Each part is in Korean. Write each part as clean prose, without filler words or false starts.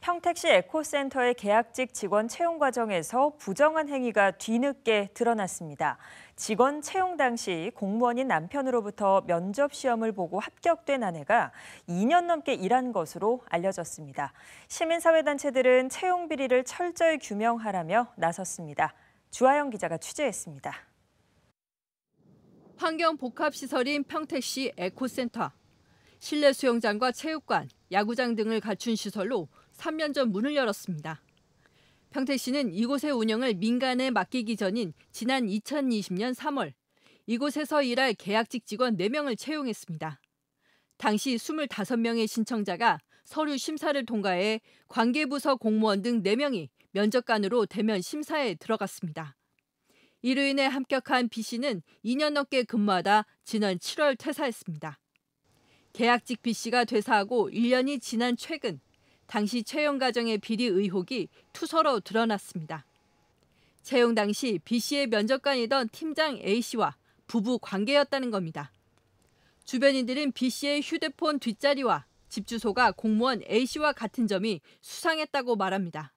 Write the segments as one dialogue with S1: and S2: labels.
S1: 평택시 에코센터의 계약직 직원 채용 과정에서 부정한 행위가 뒤늦게 드러났습니다. 직원 채용 당시 공무원인 남편으로부터 면접 시험을 보고 합격된 아내가 2년 넘게 일한 것으로 알려졌습니다. 시민사회단체들은 채용 비리를 철저히 규명하라며 나섰습니다. 주하영 기자가 취재했습니다.
S2: 환경복합시설인 평택시 에코센터. 실내 수영장과 체육관, 야구장 등을 갖춘 시설로 3년 전 문을 열었습니다. 평택시는 이곳의 운영을 민간에 맡기기 전인 지난 2020년 3월 이곳에서 일할 계약직 직원 4명을 채용했습니다. 당시 25명의 신청자가 서류 심사를 통과해 관계부서 공무원 등 4명이 면접관으로 대면 심사에 들어갔습니다. 이로 인해 합격한 B씨는 2년 넘게 근무하다 지난 7월 퇴사했습니다. 계약직 B씨가 퇴사하고 1년이 지난 최근 당시 채용 과정의 비리 의혹이 투서로 드러났습니다. 채용 당시 B씨의 면접관이던 팀장 A씨와 부부 관계였다는 겁니다. 주변인들은 B씨의 휴대폰 뒷자리와 집 주소가 공무원 A씨와 같은 점이 수상했다고 말합니다.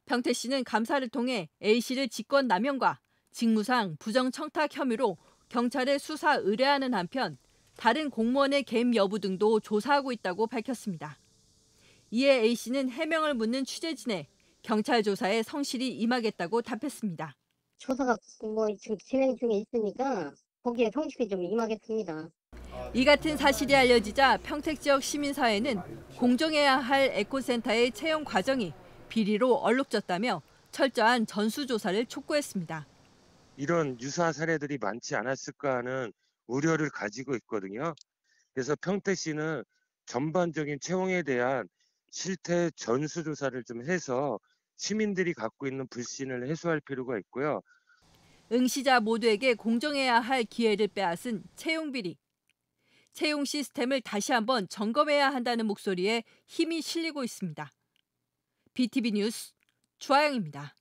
S2: 평택시는 감사를 통해 A씨를 직권남용과 직무상 부정청탁 혐의로 경찰에 수사 의뢰하는 한편 다른 공무원의 개입 여부 등도 조사하고 있다고 밝혔습니다. 이에 A씨는 해명을 묻는 취재진에 경찰 조사에 성실히 임하겠다고 답했습니다.
S3: 조사가 지금 진행 중에 있으니까 거기에 성실히 좀 임하겠습니다.
S2: 이 같은 사실이 알려지자 평택 지역 시민사회는 공정해야 할 에코센터의 채용 과정이 비리로 얼룩졌다며 철저한 전수조사를 촉구했습니다.
S4: 이런 유사 사례들이 많지 않았을까 하는 우려를 가지고 있거든요. 그래서 평택시는 전반적인 채용에 대한 실태 전수조사를 좀 해서 시민들이 갖고 있는 불신을 해소할 필요가 있고요.
S2: 응시자 모두에게 공정해야 할 기회를 빼앗은 채용 비리. 채용 시스템을 다시 한번 점검해야 한다는 목소리에 힘이 실리고 있습니다. BTV 뉴스 주하영입니다.